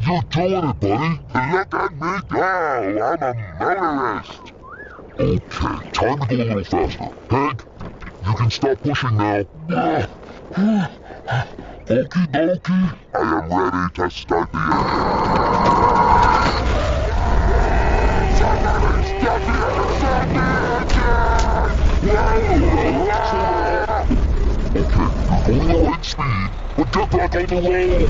You're doing it, buddy. Look at me go. I'm a motorist. Okay, time to go a little faster. Hank, you can stop pushing now. Okie dokie. I am ready to start the engine. Somebody stop the engine! Okay, you're going at light speed, but get back on the road!